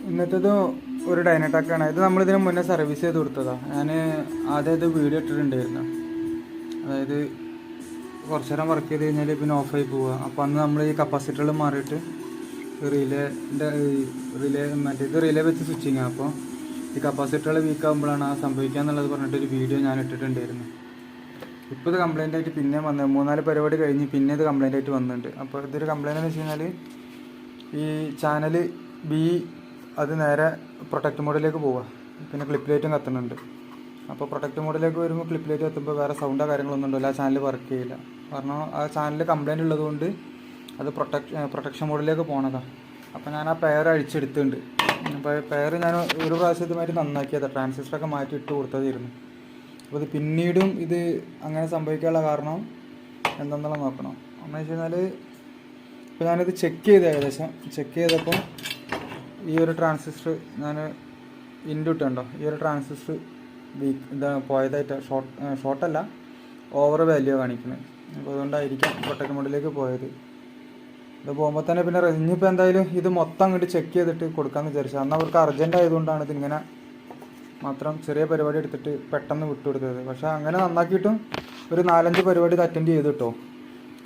ഇന്നത്തേത് ഒരു ഡൈനറ്റാക്കാണ്. ഇത് നമ്മളിതിന് മുന്നേ സർവീസ് ചെയ്ത് കൊടുത്തതാണ്. ഞാൻ ആദ്യം ഇത് വീഡിയോ ഇട്ടിട്ടുണ്ടായിരുന്നു. അതായത് കുറച്ച് നേരം വർക്ക് ചെയ്ത് കഴിഞ്ഞാൽ പിന്നെ ഓഫായി പോവുക. അപ്പോൾ അന്ന് നമ്മൾ ഈ കപ്പാസിറ്ററുകൾ മാറിയിട്ട് റിലേ വെച്ച് സ്വിച്ചിങ്. അപ്പോൾ ഈ കപ്പാസിറ്ററുകൾ വീക്ക് ആകുമ്പോഴാണ് ആ സംഭവിക്കുക എന്നുള്ളത് പറഞ്ഞിട്ടൊരു വീഡിയോ ഞാൻ ഇട്ടിട്ടുണ്ടായിരുന്നു. ഇപ്പോൾ ഇത് കംപ്ലൈൻ്റ് ആയിട്ട് പിന്നെ വന്നത് 3-4 പരിപാടി കഴിഞ്ഞ് പിന്നെ ഇത് കംപ്ലൈൻ്റ് ആയിട്ട് വന്നിട്ടുണ്ട്. അപ്പോൾ ഇതൊരു കംപ്ലൈൻ്റ് എന്ന് വെച്ച് കഴിഞ്ഞാൽ ഈ ചാനൽ ബി അത് നേരെ പ്രൊട്ടക്റ്റ് മോഡിലേക്ക് പോവുക. പിന്നെ ക്ലിപ്പ് ലൈറ്റും കത്തുന്നുണ്ട്. അപ്പോൾ പ്രൊട്ടക്റ്റ് മോഡിലേക്ക് വരുമ്പോൾ ക്ലിപ്പ് ലൈറ്റ് കത്തുമ്പോൾ വേറെ സൗണ്ടോ കാര്യങ്ങളൊന്നും ഉണ്ടല്ലോ, ആ ചാനൽ വർക്ക് ചെയ്യില്ല. കാരണം ആ ചാനൽ കംപ്ലൈൻറ്റ് ഉള്ളതുകൊണ്ട് അത് പ്രൊട്ടക്ഷൻ മോഡിലേക്ക് പോകണതാണ്. അപ്പോൾ ഞാൻ ആ പെയർ അഴിച്ചെടുത്തിട്ടുണ്ട്. അപ്പോൾ പെയർ ഞാൻ ഒരു പ്രാവശ്യത്തുമായിട്ട് നന്നാക്കിയതാണ്. ട്രാൻസിസ്റ്ററൊക്കെ മാറ്റി ഇട്ട് കൊടുത്തതായിരുന്നു. അപ്പോൾ ഇത് പിന്നീടും ഇത് അങ്ങനെ സംഭവിക്കാനുള്ള കാരണം എന്താണെന്നുള്ള നോക്കണം. എന്ന് വെച്ച് കഴിഞ്ഞാൽ ഇപ്പോൾ ഞാനിത് ഏകദേശം ചെക്ക് ചെയ്തപ്പോൾ ഈ ഒരു ട്രാൻസിസ്റ്റർ ഞാൻ ഇൻഡുട്ടുണ്ടോ, ഈ ഒരു ട്രാൻസിസ്റ്റർ ഇതാണ് പോയതായിട്ട് ഷോർട്ടല്ല ഓവർ വാല്യൂ കാണിക്കുന്നത്. അപ്പോൾ അതുകൊണ്ടായിരിക്കാം പ്രൊട്ടക്റ്റ് മോഡിലേക്ക് പോയത്. ഇത് പോകുമ്പോൾ തന്നെ പിന്നെ ഇനിയിപ്പോൾ എന്തായാലും ഇത് മൊത്തം അങ്ങോട്ട് ചെക്ക് ചെയ്തിട്ട് കൊടുക്കാമെന്ന് വിചാരിച്ചു. അന്ന് അവർക്ക് അർജൻറ്റ് ആയതുകൊണ്ടാണ് ഇതിങ്ങനെ മാത്രം ചെറിയ പരിപാടി എടുത്തിട്ട് പെട്ടെന്ന് വിട്ടുകൊടുത്തത്. പക്ഷേ അങ്ങനെ നന്നാക്കിയിട്ടും ഒരു 4-5 പരിപാടി ഇത് അറ്റൻഡ് ചെയ്ത് കിട്ടും.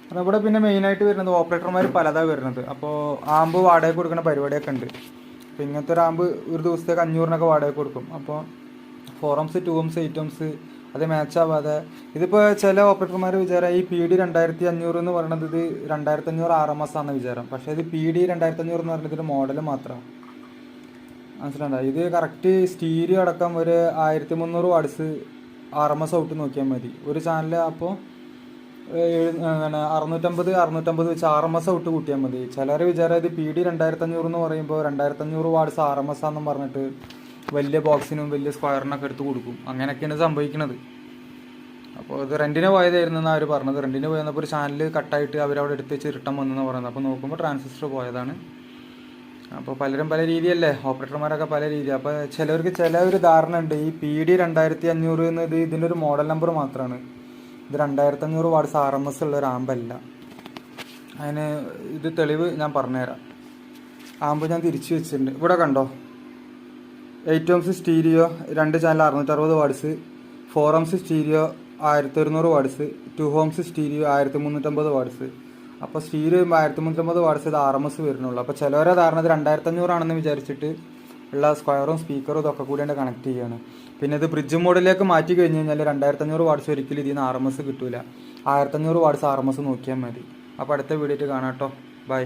കാരണം ഇവിടെ പിന്നെ മെയിനായിട്ട് വരുന്നത് ഓപ്പറേറ്റർമാർ പലതാണ് വരുന്നത്. അപ്പോൾ ആമ്പ് വാടക കൊടുക്കുന്ന പരിപാടിയൊക്കെ ഉണ്ട്. അപ്പോൾ ഇങ്ങനത്തെ ഒരു ആമ്പ് ഒരു ദിവസത്തേക്ക് 500-നൊക്കെ വാടക കൊടുക്കും. അപ്പോൾ 4 ohms 2 ohms 8 ohms അത് മാച്ച് ആവാതെ ഇതിപ്പോൾ ചില ഓപ്പറേറ്റർമാർ വിചാരം ഈ PD 2500 എന്ന് പറയുന്നത് ഇത് 2500 RMS ആണെന്ന് വിചാരം. പക്ഷേ ഇത് PD 2500 എന്ന് പറയുന്നത് ഇതിൻ്റെ മോഡൽ മാത്രമാണ്. മനസ്സിലാണ്ട? ഇത് കറക്റ്റ് സ്റ്റീരിയോ അടക്കം ഒരു 1300 വാട്ട്സ് RMS ഔട്ട് നോക്കിയാൽ മതി ഒരു ചാനൽ. അപ്പോൾ 650 വെച്ച് RMS ഔട്ട് കൂട്ടിയാൽ മതി. ചിലർ വിചാരം ഇത് PD 2500 എന്ന് പറയുമ്പോൾ 2500 വാട്ട്സ് RMS ആണെന്ന് പറഞ്ഞിട്ട് വലിയ ബോക്സിനും വലിയ സ്ക്വയറിനൊക്കെ എടുത്ത് കൊടുക്കും. അങ്ങനെയൊക്കെയാണ് സംഭവിക്കുന്നത്. അപ്പോൾ ഇത് റെൻറ്റിന് പോയതായിരുന്നു എന്നാണ് അവർ പറഞ്ഞത്. റെൻറ്റിന് പോയപ്പോൾ ഒരു ചാനൽ കട്ടായിട്ട് അവരവിടെ എടുത്ത് വെച്ച് റിട്ടേൺ വന്നെന്ന് പറയുന്നത്. അപ്പോൾ നോക്കുമ്പോൾ ട്രാൻസിസ്റ്റർ പോയതാണ്. അപ്പോൾ പലരും പല രീതിയല്ലേ, ഓപ്പറേറ്റർമാരൊക്കെ പല രീതി. അപ്പോൾ ചിലവർക്ക് ഒരു ധാരണ ഉണ്ട് ഈ PD 2500 എന്നത് ഇതിൻ്റെ ഒരു മോഡൽ നമ്പർ മാത്രമാണ്. ഇത് 2500 വാട്ട്സ് RMS ഉള്ള ഒരു ആമ്പല്ല. അതിന് ഇത് തെളിവ് ഞാൻ പറഞ്ഞുതരാം. ആമ്പ് ഞാൻ തിരിച്ചു വെച്ചിട്ടുണ്ട്. ഇവിടെ കണ്ടോ, 8 ohms stereo 2 channel 660 watts, 4 ohms stereo 1100 watts, 2 ohms stereo 1350 watts. അപ്പോൾ സ്റ്റീരിയോ 1350 വാട്ട്സ് ഇത് RMS വരുന്നുള്ളൂ. അപ്പോൾ ചിലവരെ ധാരണ 2500 ആണെന്ന് വിചാരിച്ചിട്ട് ഉള്ള സ്ക്വയറും സ്പീക്കറും ഇതൊക്കെ കൂടിയാണ് കണക്ട് ചെയ്യുകയാണ്. പിന്നെ ഇത് ബ്രിഡ്ജ് മോഡിലേക്ക് മാറ്റി കഴിഞ്ഞ് കഴിഞ്ഞാൽ 2500 വാട്ട്സ് ഒരിക്കലും ഇതിൽ നിന്ന് RMS കിട്ടില്ല. 1500 വാട്ട്സ് RMS നോക്കിയാൽ മതി. അപ്പോൾ അടുത്ത വീഡിയോയിൽ കാണാം കേട്ടോ. ബൈ.